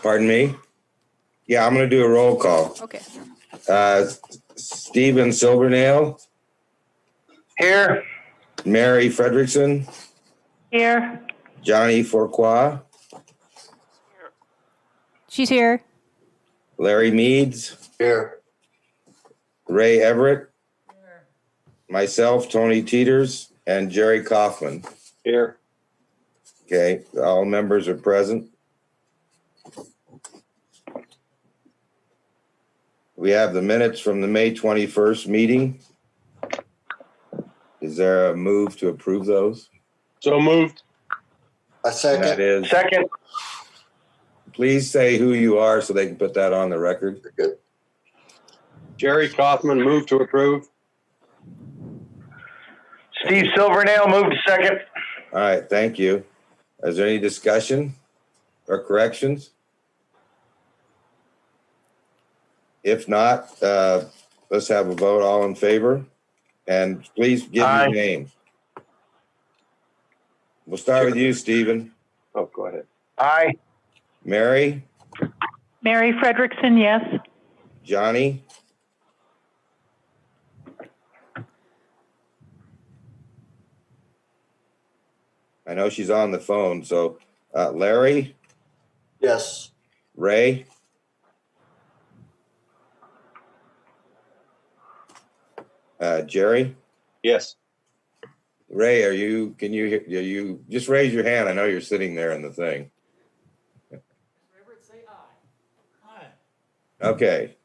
Pardon me? Yeah, I'm going to do a roll call. Okay. Stephen Silvernail, Here. Mary Fredrickson, Here. Johnny Fourcroy, She's here. Larry Meads, Here. Ray Everett, myself, Tony Teeters, and Jerry Kaufman. Here. Okay, all members are present. We have the minutes from the May 21st meeting. Is there a move to approve those? So moved. A That second. is, Second. please say who you are so they can put that on the record. Good. Jerry Kaufman, move to approve. Steve Silvernail, move to second. All right, thank you. Is there any discussion or corrections? If not, let's have a vote. All in favor? And please give Aye. your name. We'll start with you, Stephen. Oh, go ahead. Aye. Mary? Mary Fredrickson, yes. Johnny? I know she's on the phone, so Larry? Yes. Ray? Jerry? Yes. Ray, can you just raise your hand? I know you're sitting there in the thing. Say aye. Okay.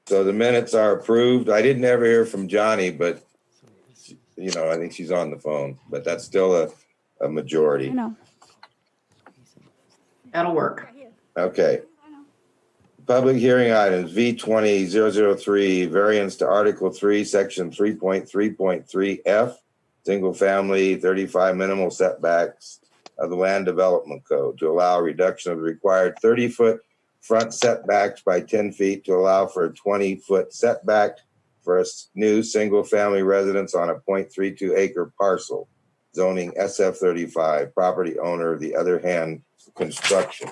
So the minutes are approved. I didn't ever hear from Johnny, but I think she's on the phone, but that's still a majority. I know. That'll work. Okay. Public hearing items, V20-003, variance to Article 3, Section 3.3.3F, single family 35 minimal setbacks of the Land Development Code to allow a reduction of the required 30-foot front setbacks by 10 feet to allow for a 20-foot setback for a new single family residence on a 0.32 acre parcel, zoning SF35, property owner, the other hand, construction.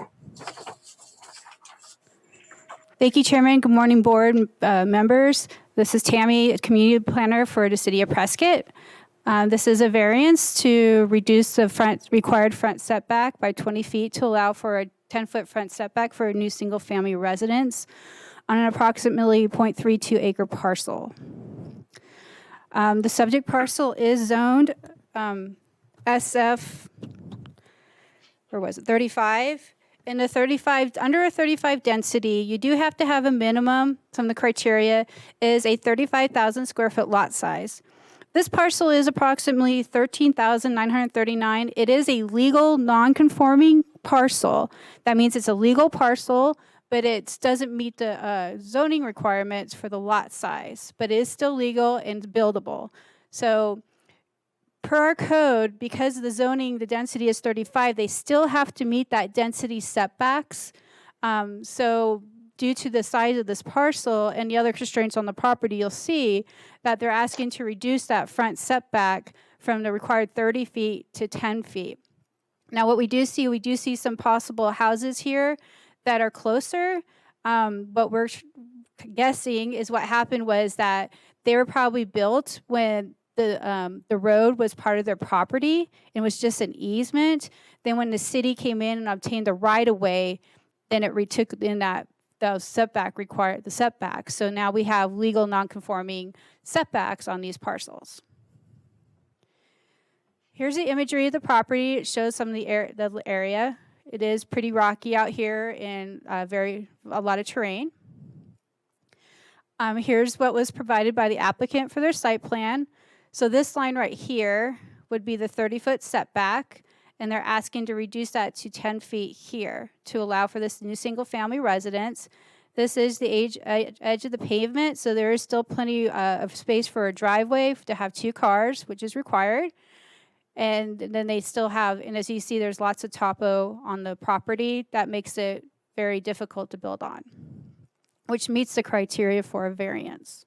Thank you, Chairman. Good morning, board members. This is Tammy, a community planner for the city of Prescott. This is a variance to reduce the required front setback by 20 feet to allow for a 10-foot front setback for a new single-family residence on an approximately 0.32 acre parcel. The subject parcel is zoned SF, or was it 35? In the 35, under a 35 density, you do have to have a minimum. Some of the criteria is a 35,000 square foot lot size. This parcel is approximately 13,939. It is a legal non-conforming parcel. That means it's a legal parcel, but it doesn't meet the zoning requirements for the lot size, but it is still legal and buildable. So per our code, because the zoning, the density is 35, they still have to meet that density setbacks. So due to the size of this parcel and the other constraints on the property, you'll see that they're asking to reduce that front setback from the required 30 feet to 10 feet. Now, what we do see some possible houses here that are closer. What we're guessing is what happened was that they were probably built when the road was part of their property and was just an easement. Then when the city came in and obtained the right of way, then it retook in that the setback required the setback. So now we have legal non-conforming setbacks on these parcels. Here's the imagery of the property. It shows some of the area. It is pretty rocky out here and a lot of terrain. Here's what was provided by the applicant for their site plan. So this line right here would be the 30-foot setback, and they're asking to reduce that to 10 feet here to allow for this new single-family residence. This is the edge of the pavement, so there is still plenty of space for a driveway to have 2 cars, which is required. And then they still have, and as you see, there's lots of topo on the property. That makes it very difficult to build on, which meets the criteria for a variance.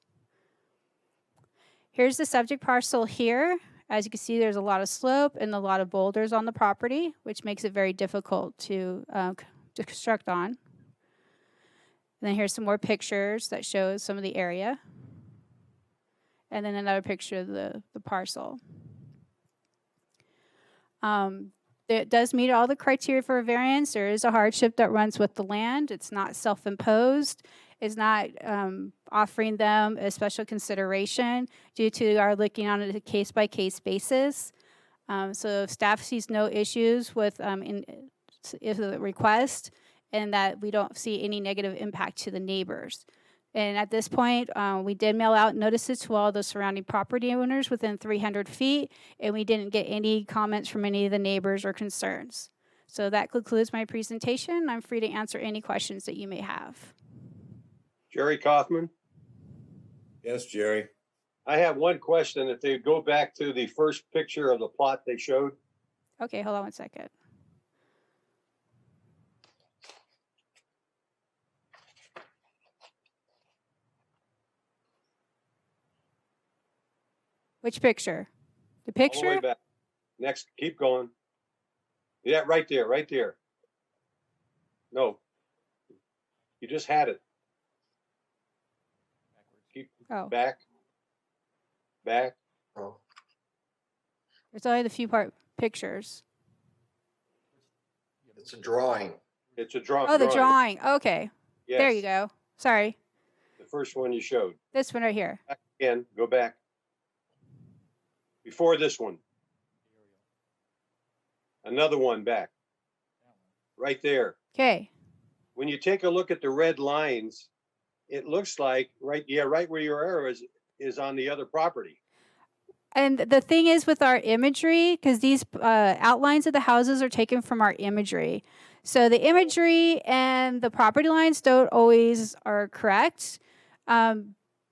Here's the subject parcel here As you can see, there's a lot of slope and a lot of boulders on the property, which makes it very difficult to construct on. And then here's some more pictures that show some of the area. And then another picture of the parcel. It does meet all the criteria for a variance. There is a hardship that runs with the land. It's not self-imposed. It's not offering them a special consideration due to our looking on a case-by-case basis. So staff sees no issues with the request, and that we don't see any negative impact to the neighbors. And at this point, we did mail out notices to all the surrounding property owners within 300 feet, and we didn't get any comments from any of the neighbors or concerns. So that concludes my presentation. I'm free to answer any questions that you may have. Jerry Kaufman, Yes, Jerry. I have one question. If they go back to the first picture of the plot they showed, Okay, hold on one second. Which picture? The all the way picture? back. Next, keep going. Yeah, right there, right there. No. You just had it. Keep Oh, back. Back. Oh, there's only the few pictures. it's a drawing. It's a drawing. Oh, the drawing. Okay, Yes, there you go. Sorry, the first one you showed. this one right here. Back again, go back. Before this one. Another one back. Right there. Okay. When you take a look at the red lines, it looks like right where your arrow is on the other property. And the thing is with our imagery, because these outlines of the houses are taken from our imagery. So the imagery and the property lines don't always are correct.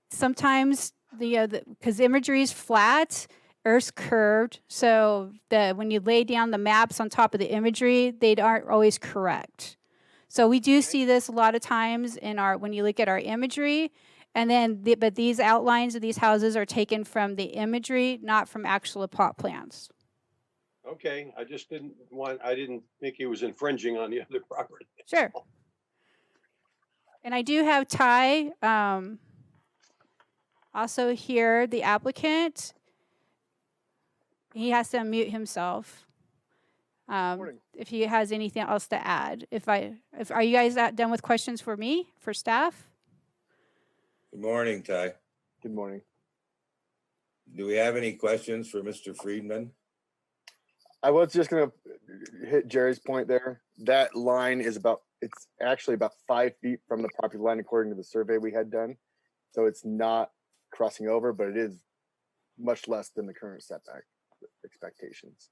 Sometimes because imagery is flat, Earth's curved. So when you lay down the maps on top of the imagery, they aren't always correct. So we do see this a lot of times when you look at our imagery. And then, but these outlines of these houses are taken from the imagery, not from actual plot plans. Okay, I didn't think he was infringing on the other property. Sure. And I do have Ty also here, the applicant. He has to unmute himself. If he has anything else to add. Are you guys done with questions for me, for staff? Good morning, Ty. Good morning. Do we have any questions for Mr. Friedman? I was just going to hit Jerry's point there. That line is it's actually about 5 feet from the property line according to the survey we had done. So it's not crossing over, but it is much less than the current setback expectations.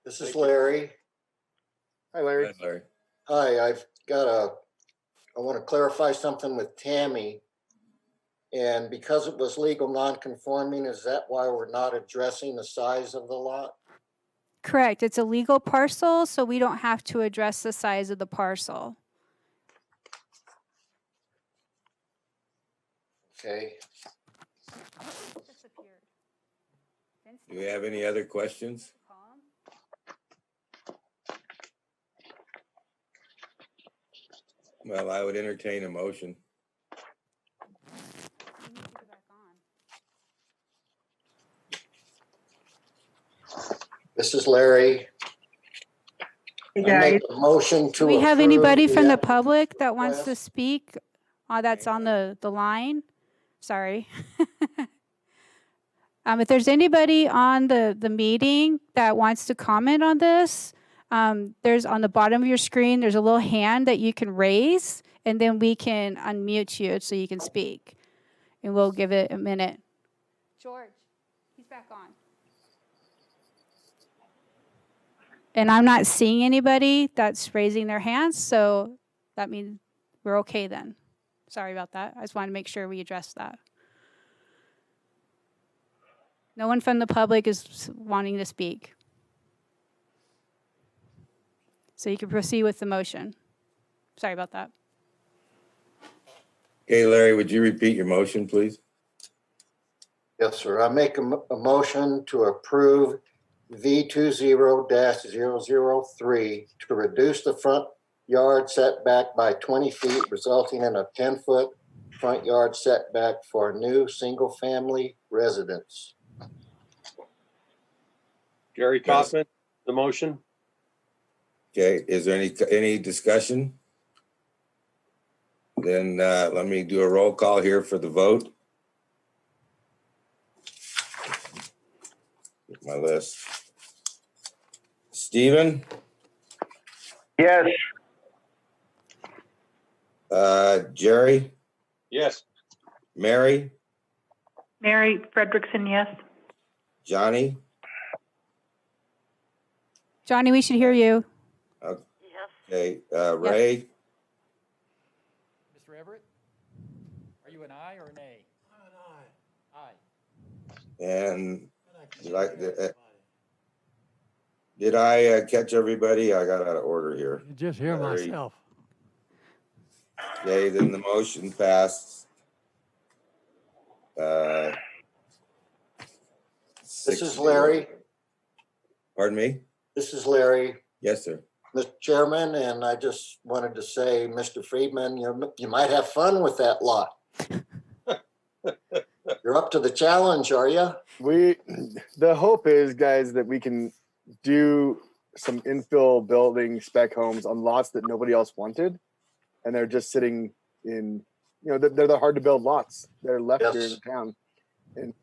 This is Larry. Hi, Larry. Go ahead, Larry. Hi, I want to clarify something with Tammy. And because it was legal non-conforming, is that why we're not addressing the size of the lot? Correct. It's a legal parcel, so we don't have to address the size of the parcel. Okay. Do we have any other questions? Well, I would entertain a motion. This is Larry. I make a motion to Do we have approve anybody the from the app- public that wants to request. speak? That's on the line. Sorry. If there's anybody on the meeting that wants to comment on this, there's on the bottom of your screen, there's a little hand that you can raise, and then we can unmute you so you can speak. And we'll give it a minute. George, he's back on. And I'm not seeing anybody that's raising their hands, so that means we're okay then. Sorry about that. I just wanted to make sure we addressed that. No one from the public is wanting to speak. So you can proceed with the motion. Sorry about that. Okay, Larry, would you repeat your motion, please? Yes, sir. I make a motion to approve V20-003 to reduce the front yard setback by 20 feet, resulting in a 10-foot front yard setback for a new single-family residence. Gary Kaufman, the motion. Okay, is there any discussion? Then let me do a roll call here for the vote. Get my list. Stephen? Yes. Jerry? Yes. Mary? Mary Frederickson, yes. Johnny? Johnny, we should hear you. Okay, Ray? Mr. Everett, are you an aye or an A? Aye. And did I catch everybody? I got out of order here. Just hear Sorry. myself. Okay, then the motion passed. This is Larry. Pardon me? This is Larry, Yes, sir. Mr. Chairman, and I just wanted to say, Mr. Friedman, you might have fun with that lot. You're up to the challenge, are you? The hope is, guys, that we can do some infill building spec homes on lots that nobody else wanted, and they're just sitting in, they're the hard to build lots. They're left here in Yes. town. And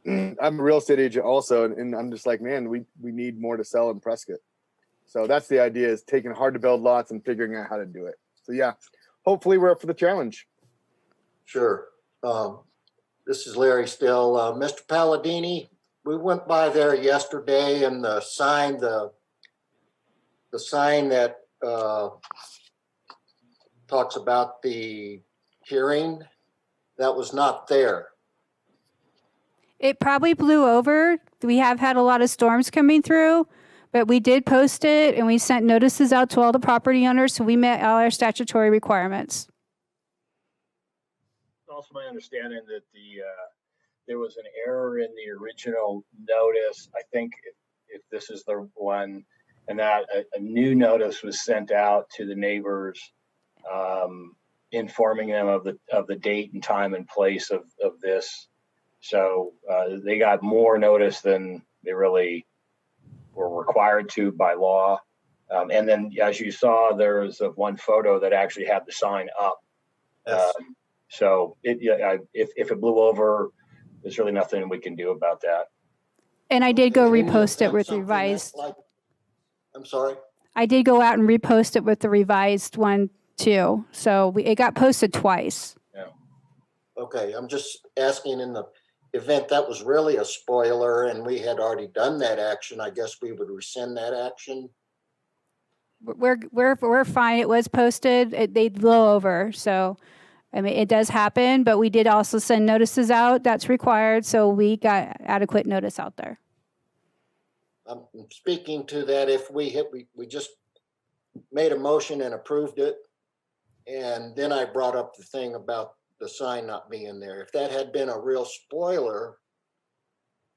I'm a real estate agent also, and I'm just like, man, we need more to sell in Prescott. So that's the idea, is taking hard to build lots and figuring out how to do it. So yeah, hopefully we're up for the challenge. Sure. This is Larry still. Mr. Palladini, we went by there yesterday, and the sign that talks about the hearing, that was not there. It probably blew over. We have had a lot of storms coming through, but we did post it and we sent notices out to all the property owners, so we met all our statutory requirements. It's also my understanding that there was an error in the original notice. I think if this is the one, and that a new notice was sent out to the neighbors, informing them of the date and time and place of this. So they got more notice than they really were required to by law. And then, as you saw, there was one photo that actually had the sign up. Yes. So if it blew over, there's really nothing we can do about that. And I did go Can you repost it send with something revised. I'm sorry? I did go out and repost it with the revised one too. So it got posted twice. Okay, I'm just asking, in the event that was really a spoiler and we had already done that action, I guess we would rescind that action. We're fine. It was posted. They blow over. So, I mean, it does happen, but we did also send notices out. That's required. So we got adequate notice out there. I'm speaking to that, if we just made a motion and approved it, and then I brought up the thing about the sign not being there. If that had been a real spoiler,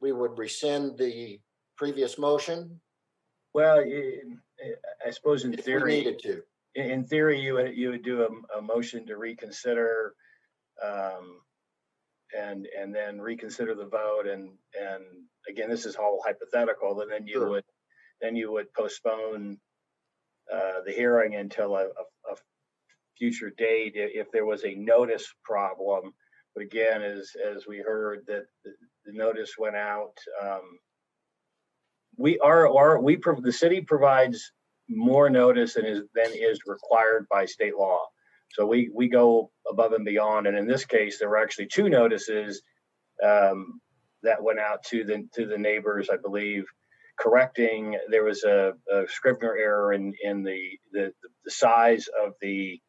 we would rescind the previous motion. Well, I suppose in If we theory, needed to. in theory, you would do a motion to reconsider, and then reconsider the vote, and again, this is all hypothetical. And then you would postpone the hearing until a future date if there was a notice problem. But again, as we heard, that the notice went out. The city provides more notice than is required by state law. So we go above and beyond. And in this case, there were actually two notices that went out to the neighbors, I believe, correcting. There was a Scrivener error in the size of the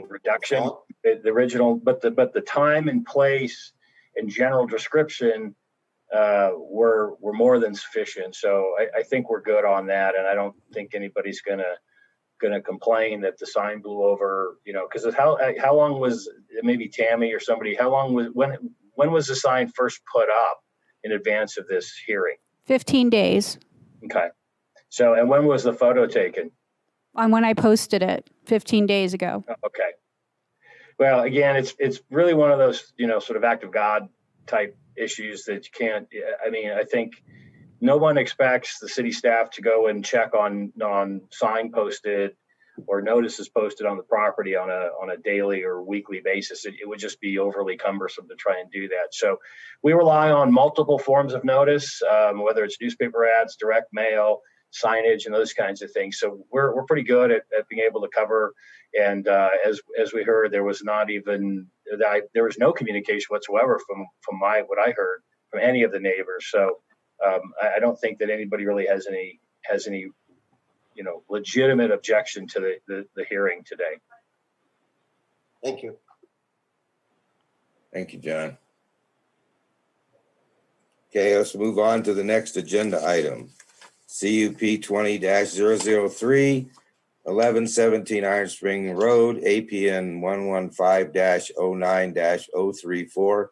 reduction, the original, but the time and place and general description were more than sufficient. So I think we're good on that, and I don't think anybody's gonna complain that the sign blew over. Because how long was, maybe Tammy or somebody? How long was when was the sign first put up in advance of this hearing? 15 days Okay. So, and when was the photo taken? on when I posted it 15 days ago. Okay. Well, again, it's really one of those, sort of act of God type issues that you can't, I mean, I think no one expects the city staff to go and check on sign posted or notices posted on the property on a daily or weekly basis. It would just be overly cumbersome to try and do that. So we rely on multiple forms of notice, whether it's newspaper ads, direct mail, signage, and those kinds of things. So we're pretty good at being able to cover. And as we heard, there was no communication whatsoever from what I heard from any of the neighbors. So I don't think that anybody really has any legitimate objection to the hearing today. Thank you. Thank you, John. Okay, let's move on to the next agenda item. CUP 20-003, 1117 Iron Spring Road, APN 115-09-034,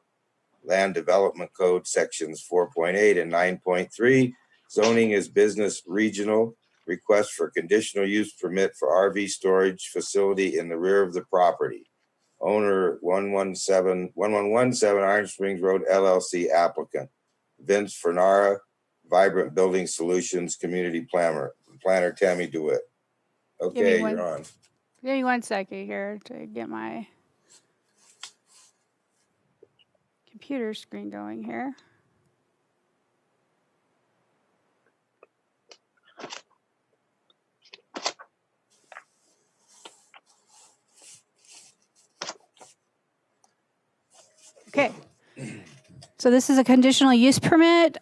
Land Development Code Sections 4.8 and 9.3. Zoning is business regional. Request for conditional use permit for RV storage facility in the rear of the property. Owner 1117 Iron Springs Road LLC applicant. Vince Fernara, Vibrant Building Solutions Community Planner Tammy DeWitt. Okay, one- you're on. Give me 1 second here to get my computer screen going here. Okay. So this is a conditional use permit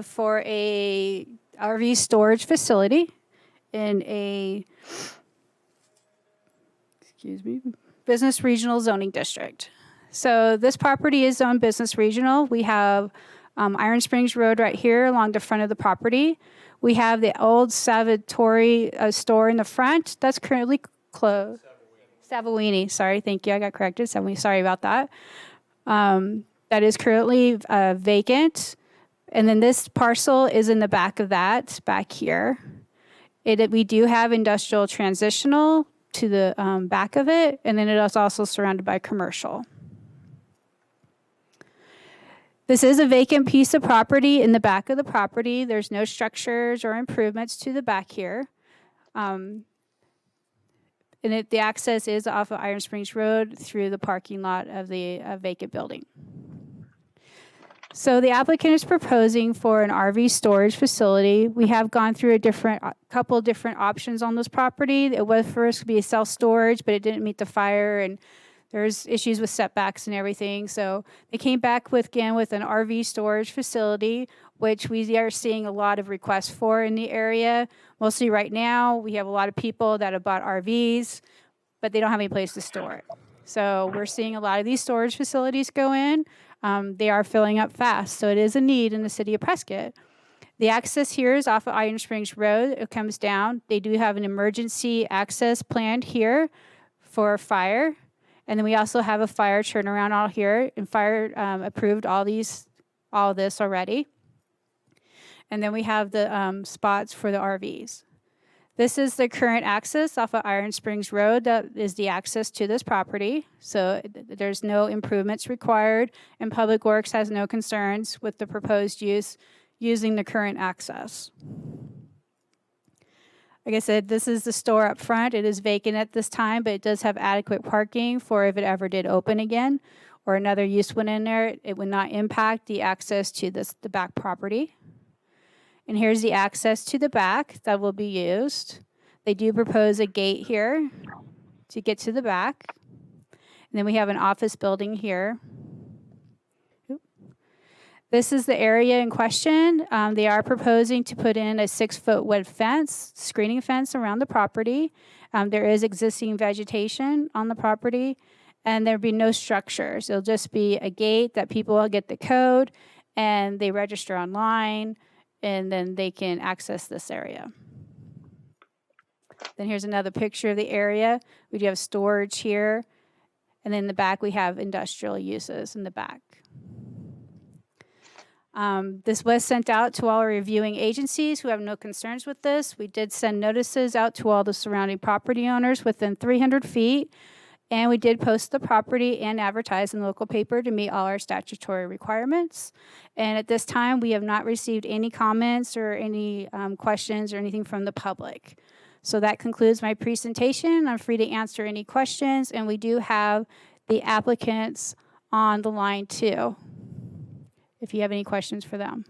for a RV storage facility in a, business regional zoning district. So this property is zoned business regional. We have Iron Springs Road right here along the front of the property. We have the old Salvatore store in the front that's currently closed. Savouini, sorry, thank you, I got corrected. Savouini, sorry about that. That is currently vacant. And then this parcel is in the back of that, back here. We do have industrial transitional to the back of it, and then it is also surrounded by commercial. This is a vacant piece of property in the back of the property. There's no structures or improvements to the back here. And the access is off of Iron Springs Road through the parking lot of the vacant building. So the applicant is proposing for an RV storage facility. We have gone through a couple different options on this property. It was first to be a self-storage, but it didn't meet the fire, and there's issues with setbacks and everything. So they came back with an RV storage facility, which we are seeing a lot of requests for in the area. Mostly right now, we have a lot of people that have bought RVs, but they don't have any place to store it. So we're seeing a lot of these storage facilities go in. They are filling up fast, so it is a need in the city of Prescott. The access here is off of Iron Springs Road. It comes down. They do have an emergency access planned here for fire. And then we also have a fire turnaround out here, and fire approved all this already. And then we have the spots for the RVs. This is the current access off of Iron Springs Road. That is the access to this property. So there's no improvements required, and Public Works has no concerns with the proposed use using the current access. Like I said, this is the store up front. It is vacant at this time, but it does have adequate parking for if it ever did open again or another use went in there. It would not impact the access to the back property. And here's the access to the back that will be used. They do propose a gate here to get to the back. And then we have an office building here. This is the area in question. They are proposing to put in a 6-foot wood fence, screening fence around the property. There is existing vegetation on the property, and there'll be no structures. It'll just be a gate that people will get the code, and they register online, and then they can access this area. Then here's another picture of the area. We do have storage here, and then in the back we have industrial uses in the back. This was sent out to all our reviewing agencies who have no concerns with this. We did send notices out to all the surrounding property owners within 300 feet, and we did post the property and advertise in the local paper to meet all our statutory requirements. And at this time, we have not received any comments or any questions or anything from the public. So that concludes my presentation. I'm free to answer any questions, and we do have the applicants on the line too, if you have any questions for them.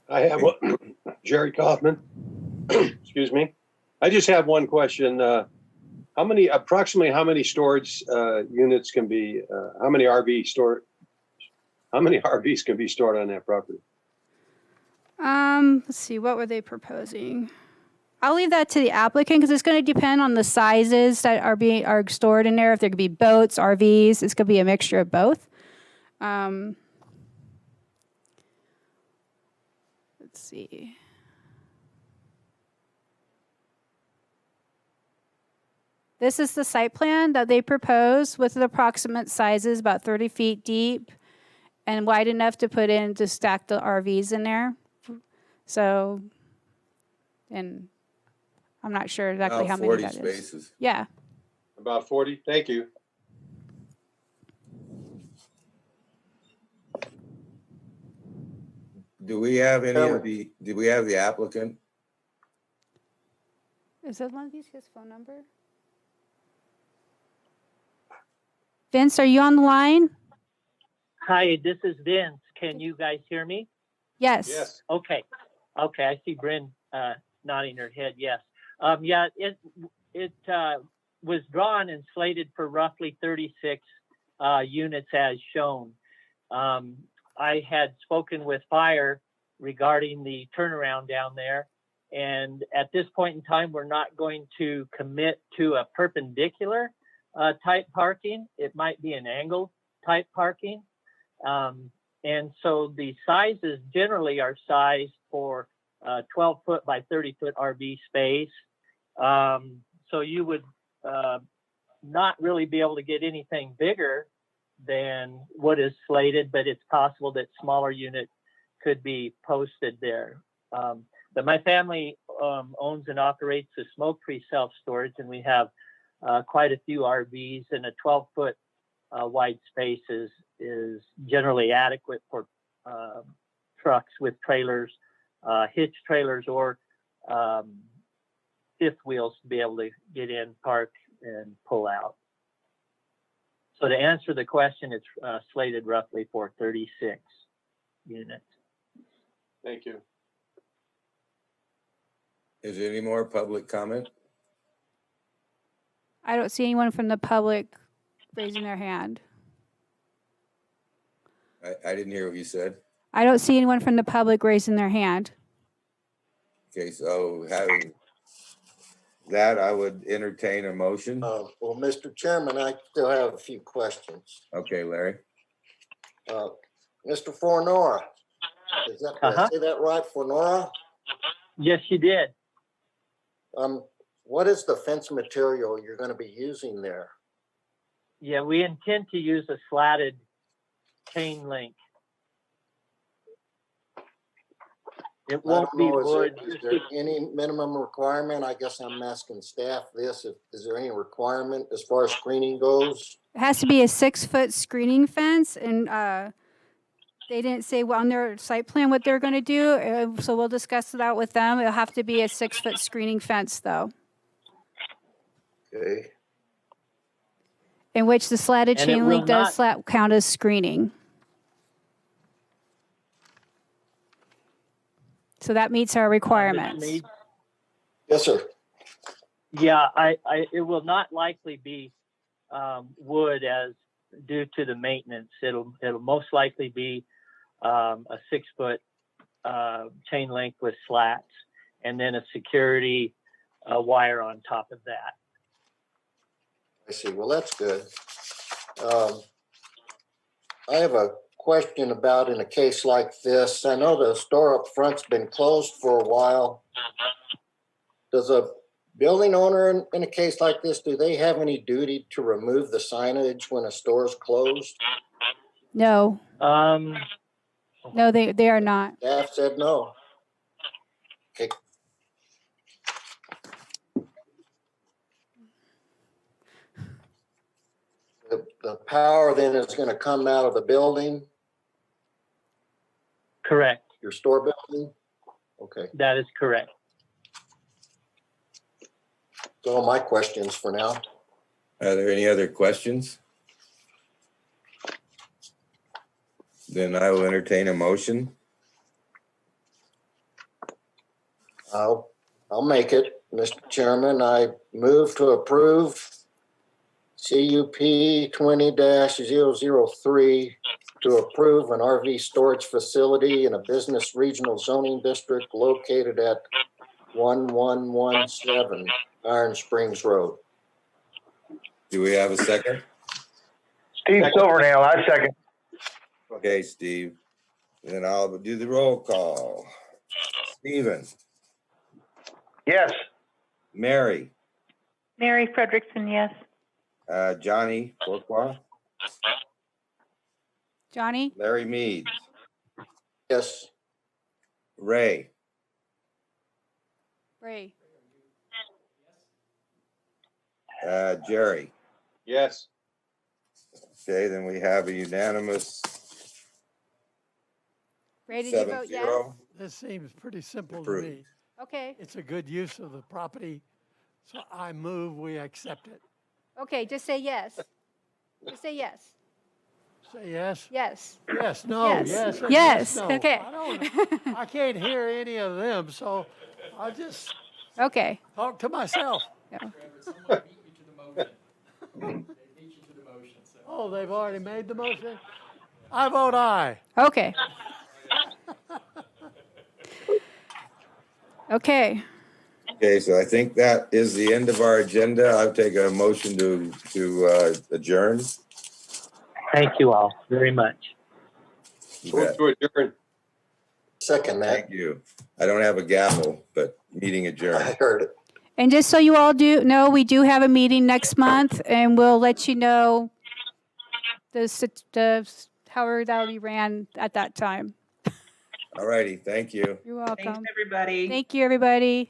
I have one. Jerry Kaufman. Excuse me. I just have one question. Approximately how many storage units can be, how many RVs can be stored on that property? Let's see, what were they proposing? I'll leave that to the applicant because it's going to depend on the sizes that are stored in there. If there could be boats, RVs, it's going to be a mixture of both. Let's see. This is the site plan that they propose with the approximate sizes, about 30 feet deep and wide enough to stack the RVs in there. So, and I'm not sure exactly how many 40 that is. spaces. Yeah. About 40? Thank you. Do we have do we have the applicant? Is that one of these his phone number? Vince, are you on the line? Hi, this is Vince. Can you guys hear me? Yes. Yes. Okay. Okay, I see Bryn nodding her head. Yes. Yeah, it was drawn and slated for roughly 36 units as shown. I had spoken with Fire regarding the turnaround down there, and at this point in time, we're not going to commit to a perpendicular type parking. It might be an angle type parking. And so the sizes generally are sized for 12 foot by 30 foot RV space. So you would not really be able to get anything bigger than what is slated, but it's possible that smaller unit could be posted there. But my family owns and operates a smoke-free self-storage, and we have quite a few RVs, and a 12-foot wide space is generally adequate for trucks with trailers, hitch trailers, or fifth wheels to be able to get in, park, and pull out. So to answer the question, it's slated roughly for 36 units. Thank you. Is there any more public comment? I don't see anyone from the public raising their hand. I didn't hear what you said. I don't see anyone from the public raising their hand. Okay, so having that, I would entertain a motion. Well, Mr. Chairman, I still have a few questions. Okay, Larry. Mr. Fornora, did I say that right, Fornora? Yes, you did. What is the fence material you're going to be using there? Yeah, we intend to use a slatted chain link. It won't be wood. Is there any minimum requirement? I guess I'm asking staff this. Is there any requirement as far as screening goes? It has to be a 6-foot screening fence, and they didn't say on their site plan what they're going to do, so we'll discuss that with them. It'll have to be a 6-foot screening fence, though, Okay. in which the slatted And it chain will link does count as screening. So that meets our requirements. Yes, sir. Yeah, it will not likely be wood as due to the maintenance. It'll most likely be a 6-foot chain link with slats, and then a security wire on top of that. I see. Well, that's good. I have a question about in a case like this. I know the store up front's been closed for a while. Does a building owner in a case like this, do they have any duty to remove the signage when a store is closed? No, Um, no, they are not. Staff said no. Okay. The power then is going to come out of the building, correct. your store building? Okay, That is correct. so all my questions for now. Are there any other questions? Then I will entertain a motion. I'll make it, Mr. Chairman. I move to approve CUP 20-003 to approve an RV storage facility in a business regional zoning district located at 1117 Iron Springs Road. Do we have a second? Steve Silvernail, I second. Okay, Steve. Then I'll do the roll call. Stephen, Yes. Mary, Mary Frederickson, yes. Johnny Pourquoi, Johnny? Larry Mead, Yes, Ray, Ray. Jerry. Yes. Okay, then we have a unanimous Ray, did you vote yes? 7-0. This seems pretty simple to Approved. me. Okay. It's a good use of the property, so I move we accept it. Okay, just say yes. Just say yes. Say yes? Yes. Yes, no, Yes. yes, and Yes, no. okay. I can't hear any of them, so I'll just Okay. talk to myself. Someone beat you to the motion. They beat you to the motion, so. Oh, they've already made the motion? I vote aye. Okay. Okay. Okay, so I think that is the end of our agenda. I'll take a motion to adjourn. Thank you all very much. You Move bet. to adjourn. second that. Thank you. I don't have a gavel, but meeting I adjourned. heard it. And just so you all do know, we do have a meeting next month, and we'll let you know how that'll be ran at that time. All righty, thank you. You're welcome. Thanks, everybody. Thank you, everybody.